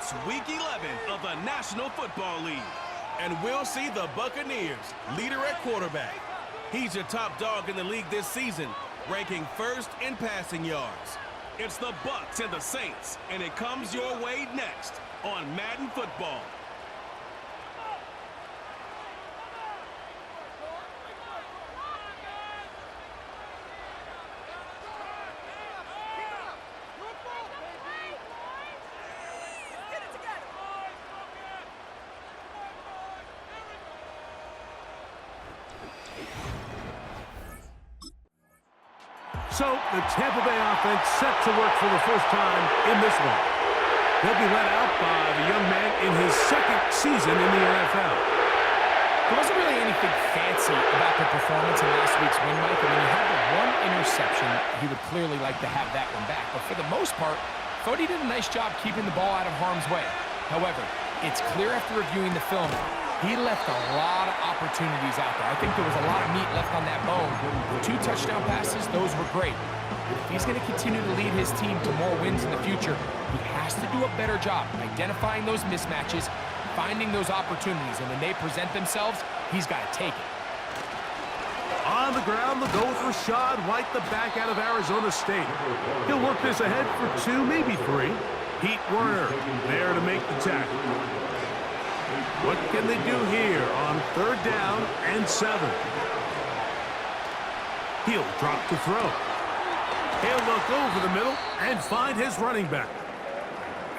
It's Week 11 of the National Football League. And we'll see the Buccaneers, leader at quarterback. He's your top dog in the league this season, ranking first in passing yards. It's the Bucs and the Saints, and it comes your way next on Madden Football. So, the Tampa Bay offense set to work for the first time in this one. They'll be led out by the young man in his second season in the NFL. There wasn't really anything fancy about the performance in last week's win, Mike. I mean, he had the one interception. He would clearly like to have that one back. But for the most part, I thought he did a nice job keeping the ball out of harm's way. However, it's clear after reviewing the film, he left a lot of opportunities out there. I think there was a lot of meat left on that bone. The 2 touchdown passes, those were great. But if he's going to continue to lead his team to more wins in the future, he has to do a better job identifying those mismatches, finding those opportunities, and when they present themselves, he's got to take it. On the ground, they'll go with Rashad White, the back out of Arizona State. He'll work this ahead for 2, maybe 3. Pete Werner there to make the tackle. What can they do here on 3rd down and 7? He'll drop to throw. He'll look over the middle and find his running back.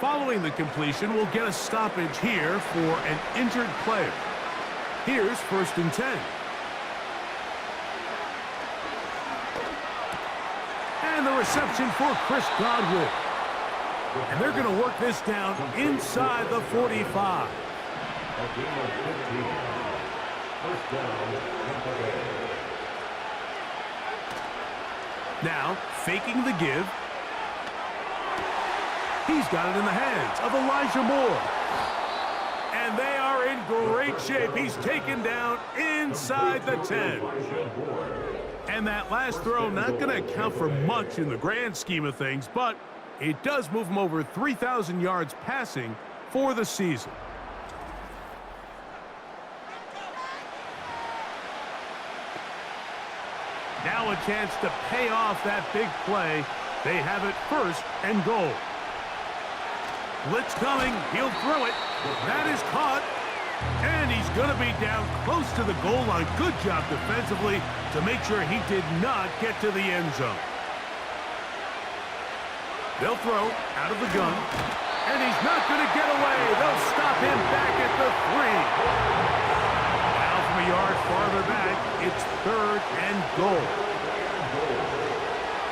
Following the completion, we'll get a stoppage here for an injured player. Here's 1st and 10. And the reception for Chris Godwin. And they're going to work this down inside the 45. Now, faking the give. He's got it in the hands of Elijah Moore. And they are in great shape. He's taken down inside the 10. And that last throw not going to account for much in the grand scheme of things, but it does move him over 3,000 yards passing for the season. Now a chance to pay off that big play. They have it 1st and goal. Blitz coming. He'll throw it. That is caught. And he's going to be down close to the goal line. Good job defensively to make sure he did not get to the end zone. They'll throw out of the gun. And he's not going to get away. They'll stop him back at the 3. A yard farther back, it's 3rd and goal.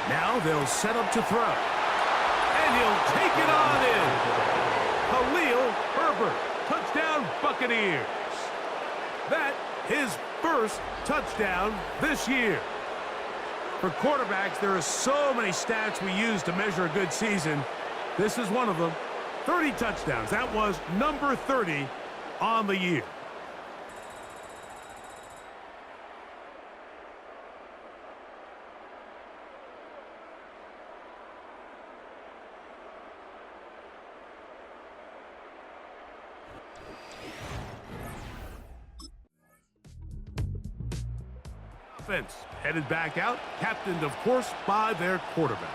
Now they'll set up to throw. And he'll take it on in. Khalil Herbert, touchdown Buccaneers. That his 1st touchdown this year. For quarterbacks, there are so many stats we use to measure a good season. This is one of them. 30 touchdowns. That was number 30 on the year. Headed back out, captained, of course, by their quarterback.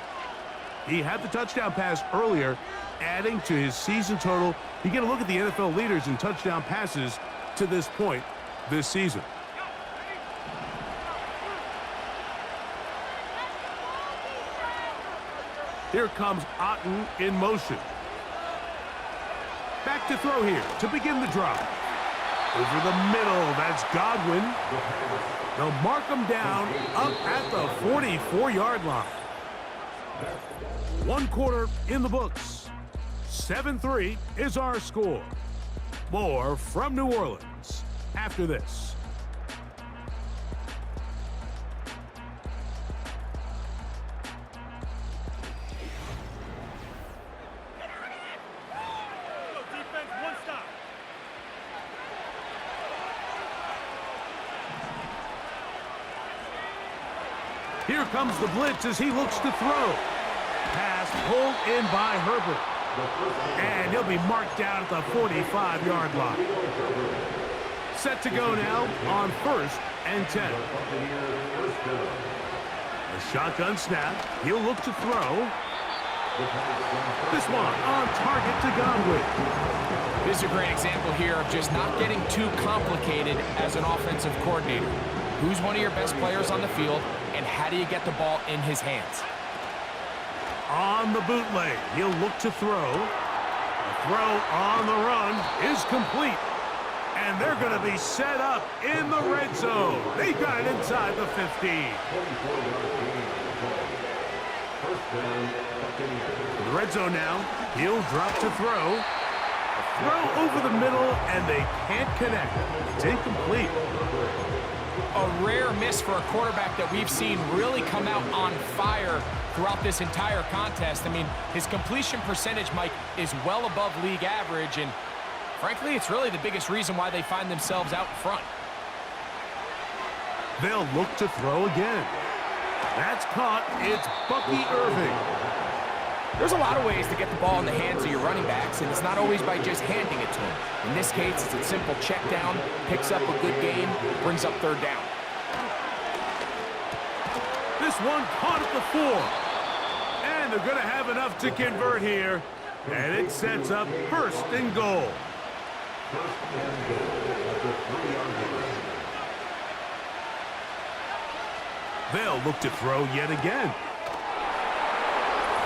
He had the touchdown pass earlier, adding to his season total. You get a look at the NFL leaders in touchdown passes to this point this season. Here comes Otten in motion. Back to throw here to begin the drive. Over the middle, that's Godwin. They'll mark him down up at the 44-yard line. 1 quarter in the books. 7-3 is our score. More from New Orleans after this. Here comes the blitz as he looks to throw. Pass pulled in by Herbert. And he'll be marked down at the 45-yard line. Set to go now on 1st and 10. A shotgun snap. He'll look to throw. This one on target to Godwin. This is a great example here of just not getting too complicated as an offensive coordinator. Who's one of your best players on the field, and how do you get the ball in his hands? On the bootleg, he'll look to throw. The throw on the run is complete. And they're going to be set up in the red zone. They got it inside the 15. In the red zone now, he'll drop to throw. A throw over the middle, and they can't connect. It's incomplete. A rare miss for a quarterback that we've seen really come out on fire throughout this entire contest. I mean, his completion percentage, Mike, is well above league average, and frankly, it's really the biggest reason why they find themselves out in front. They'll look to throw again. That's caught. It's Bucky Irving. There's a lot of ways to get the ball in the hands of your running backs, and it's not always by just handing it to them. In this case, it's a simple check down, picks up a good gain, brings up 3rd down. This one caught at the 4. And they're going to have enough to convert here. And it sets up 1st and goal. They'll look to throw yet again.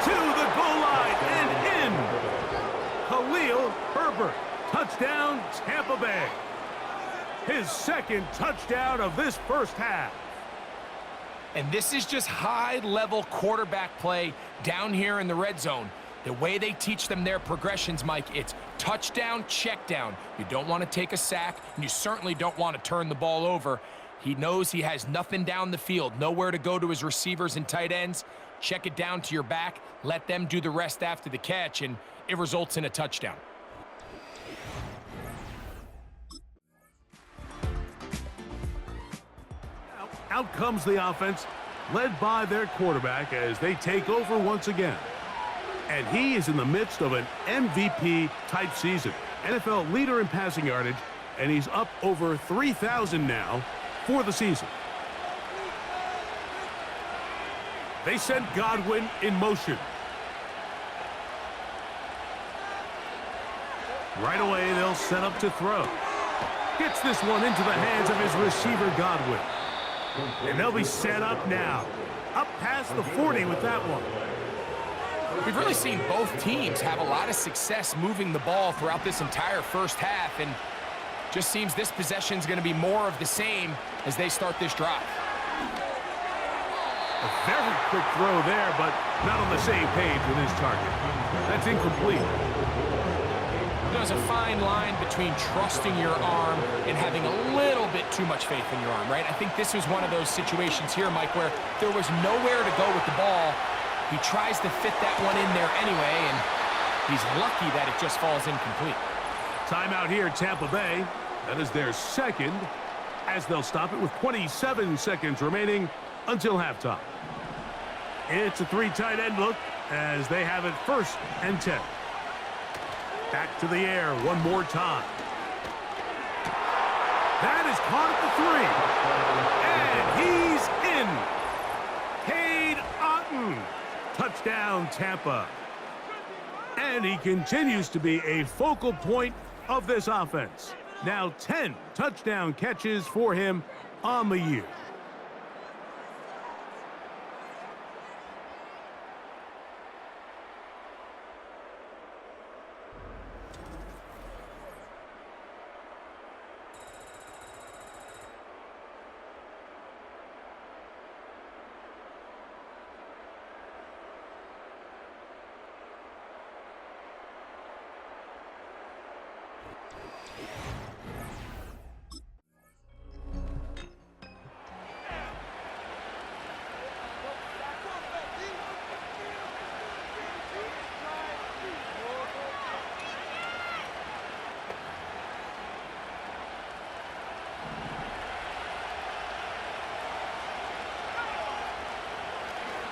To the goal line and in. Khalil Herbert. Touchdown, Tampa Bay. His 2nd touchdown of this first half. And this is just high-level quarterback play down here in the red zone. The way they teach them their progressions, Mike, it's touchdown, check down. You don't want to take a sack, and you certainly don't want to turn the ball over. He knows he has nothing down the field, nowhere to go to his receivers and tight ends. Check it down to your back, let them do the rest after the catch, and it results in a touchdown. Out comes the offense, led by their quarterback as they take over once again. And he is in the midst of an MVP-type season. NFL leader in passing yardage, and he's up over 3,000 now for the season. They send Godwin in motion. Right away, they'll set up to throw. Gets this one into the hands of his receiver, Godwin. And they'll be set up now. Up past the 40 with that one. We've really seen both teams have a lot of success moving the ball throughout this entire first half, and just seems this possession is going to be more of the same as they start this drive. A very quick throw there, but not on the same page with his target. That's incomplete. There's a fine line between trusting your arm and having a little bit too much faith in your arm, right? I think this was one of those situations here, Mike, where there was nowhere to go with the ball. He tries to fit that one in there anyway, and he's lucky that it just falls incomplete. Timeout here, Tampa Bay. That is their 2nd, as they'll stop it with 27 seconds remaining until halftime. It's a 3 tight end look as they have it 1st and 10. Back to the air one more time. That is caught at the 3. And he's in. Cade Otton. Touchdown, Tampa. And he continues to be a focal point of this offense. Now 10 touchdown catches for him on the year.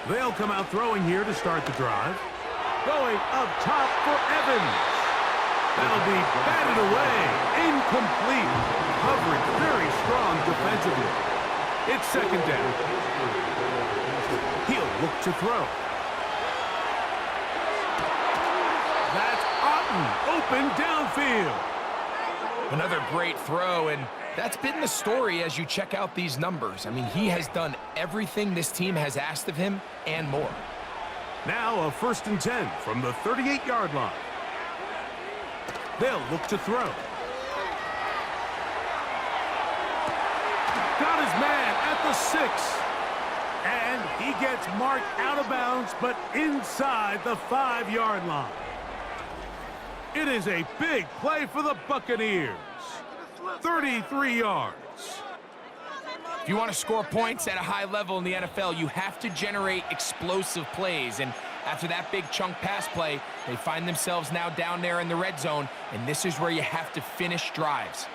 They'll come out throwing here to start the drive. Going up top for Evans. That'll be batted away. Incomplete. Coverage very strong defensively. It's second down. He'll look to throw. That's Otten, open downfield. Another great throw, and that's been the story as you check out these numbers. I mean, he has done everything this team has asked of him and more. Now a 1st and 10 from the 38-yard line. They'll look to throw. Got his man at the 6. And he gets marked out of bounds, but inside the 5-yard line. It is a big play for the Buccaneers. 33 yards. If you want to score points at a high level in the NFL, you have to generate explosive plays. And after that big chunk pass play, they find themselves now down there in the red zone, and this is where you have to finish drives.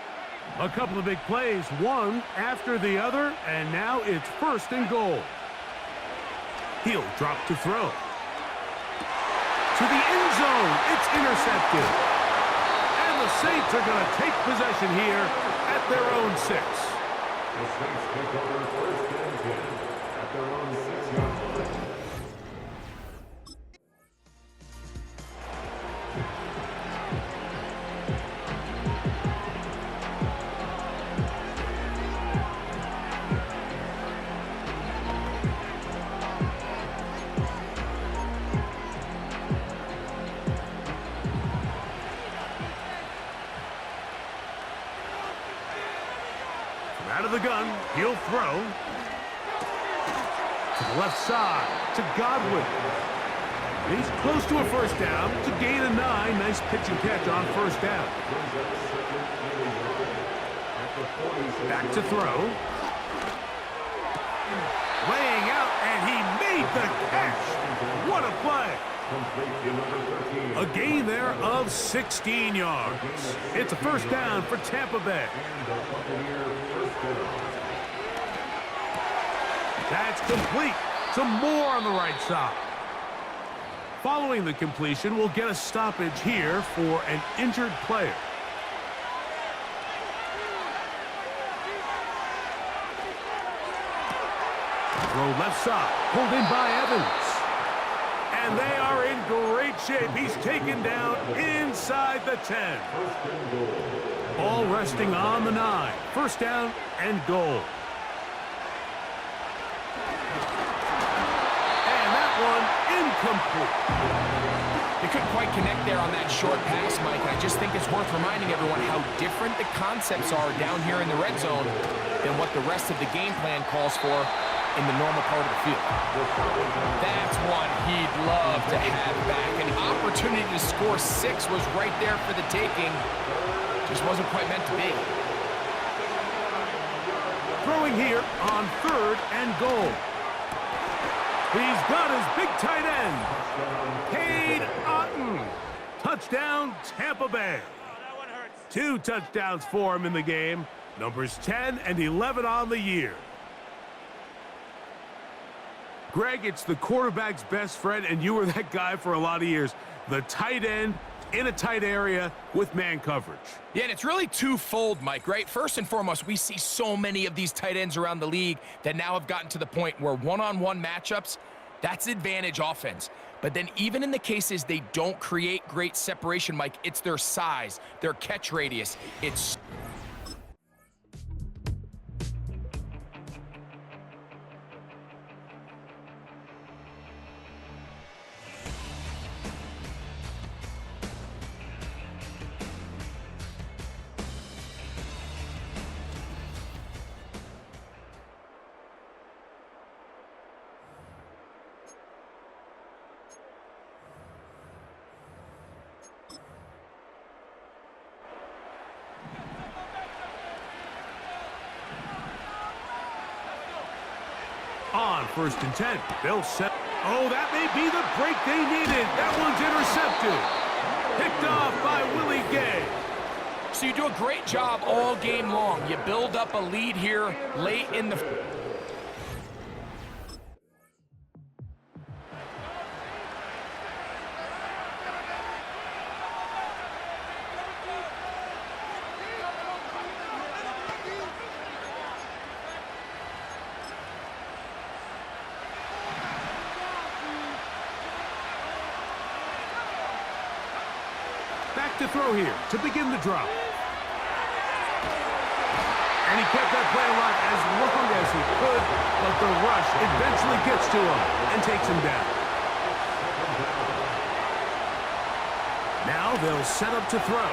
A couple of big plays, one after the other, and now it's 1st and goal. He'll drop to throw. To the end zone, it's intercepted. And the Saints are going to take possession here at their own 6. The Saints take over 1st and 10 at their own 6-yard line. Out of the gun, he'll throw. To the left side, to Godwin. He's close to a 1st down to gain a 9. Nice pitch and catch on 1st down. Back to throw. Laying out, and he made the catch. What a play. A gain there of 16 yards. It's a 1st down for Tampa Bay. That's complete. Some more on the right side. Following the completion, we'll get a stoppage here for an injured player. Throw left side, pulled in by Evans. And they are in great shape. He's taken down inside the 10. Ball resting on the 9. 1st down and goal. And that one incomplete. They couldn't quite connect there on that short pass, Mike. I just think it's worth reminding everyone how different the concepts are down here in the red zone than what the rest of the game plan calls for in the normal part of the field. That's one he'd love to have back. An opportunity to score 6 was right there for the taking. Just wasn't quite meant to be. Throwing here on 3rd and goal. He's got his big tight end. Cade Otten. Touchdown, Tampa Bay. 2 touchdowns for him in the game. Numbers 10 and 11 on the year. Greg, it's the quarterback's best friend, and you were that guy for a lot of years. The tight end in a tight area with man coverage. Yeah, and it's really twofold, Mike, right? First and foremost, we see so many of these tight ends around the league that now have gotten to the point where one-on-one matchups, that's advantage offense. But then even in the cases they don't create great separation, Mike, it's their size, their catch radius. It's... On 1st and 10, they'll set. Oh, that may be the break they needed. That one's intercepted. Picked off by Willie Gay. So you do a great job all game long. You build up a lead here late in the... to throw here to begin the drive. And he kept that play alive as long as he could, but the rush eventually gets to him and takes him down. Now they'll set up to throw.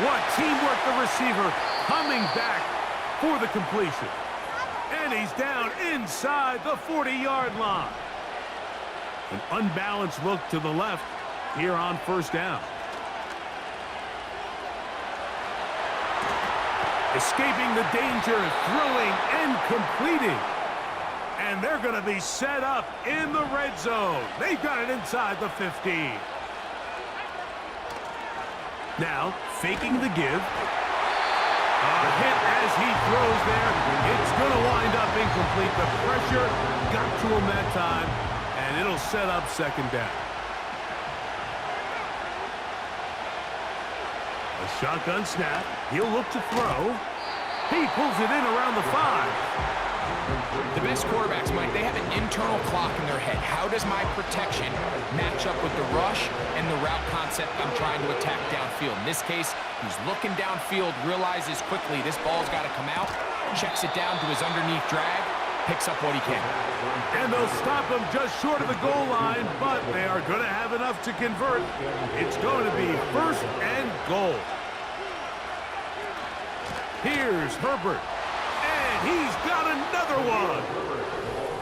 What teamwork, the receiver coming back for the completion. And he's down inside the 40-yard line. An unbalanced look to the left here on first down. Escaping the danger, throwing and completing. And they're going to be set up in the red zone. They've got it inside the 15. Now, faking the give. A hit as he throws there. It's going to wind up incomplete. The pressure got to him that time, and it'll set up second down. A shotgun snap. He'll look to throw. He pulls it in around the 5. The best quarterbacks, Mike, they have an internal clock in their head. How does my protection match up with the rush and the route concept I'm trying to attack downfield? In this case, he's looking downfield, realizes quickly this ball's got to come out, checks it down to his underneath drag, picks up what he can. And they'll stop him just short of the goal line, but they are going to have enough to convert. It's going to be first and goal. Here's Herbert. And he's got another one.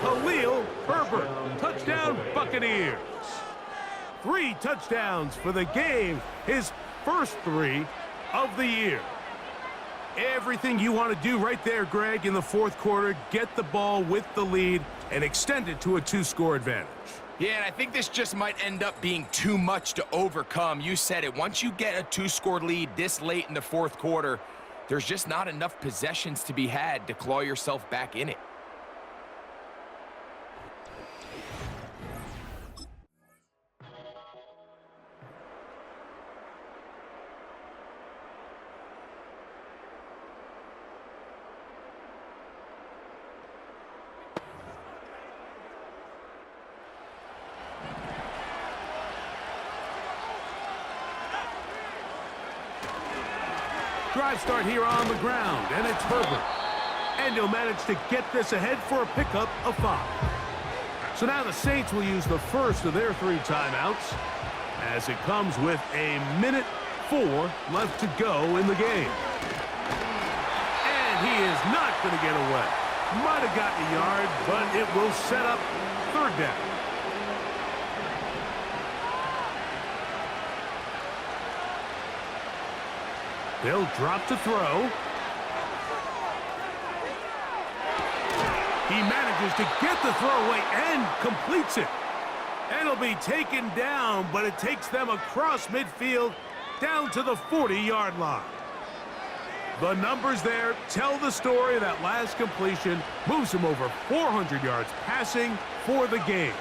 Khalil Herbert. Touchdown, Buccaneers. 3 touchdowns for the game. His first 3 of the year. Everything you want to do right there, Greg, in the fourth quarter. Get the ball with the lead and extend it to a 2-score advantage. Yeah, and I think this just might end up being too much to overcome. You said it. Once you get a 2-score lead this late in the fourth quarter, there's just not enough possessions to be had to claw yourself back in it. Drive start here on the ground, and it's Herbert. And he'll manage to get this ahead for a pickup of 5. So now the Saints will use the first of their 3 timeouts as it comes with a minute 4 left to go in the game. And he is not going to get away. Might have gotten a yard, but it will set up third down. They'll drop to throw. He manages to get the throw away and completes it. And it'll be taken down, but it takes them across midfield down to the 40-yard line. The numbers there tell the story. That last completion moves him over 400 yards passing for the game.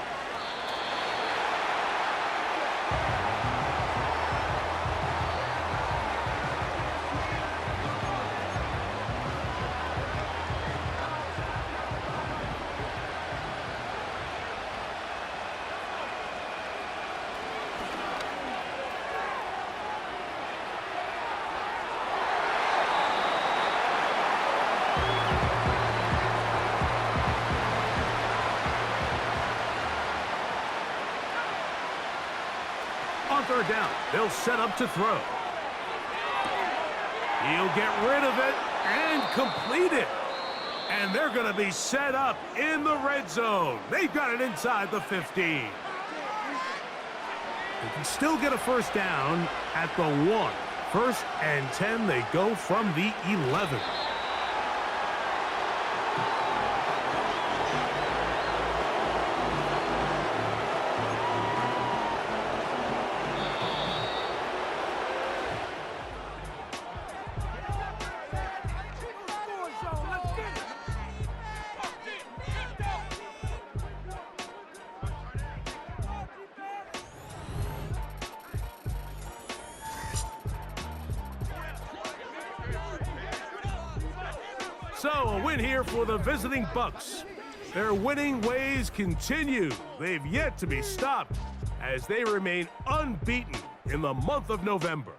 On third down, they'll set up to throw. He'll get rid of it and complete it. And they're going to be set up in the red zone. They've got it inside the 15. They can still get a first down at the 1. First and 10, they go from the 11. So, a win here for the visiting Bucs. Their winning ways continue. They've yet to be stopped as they remain unbeaten in the month of November.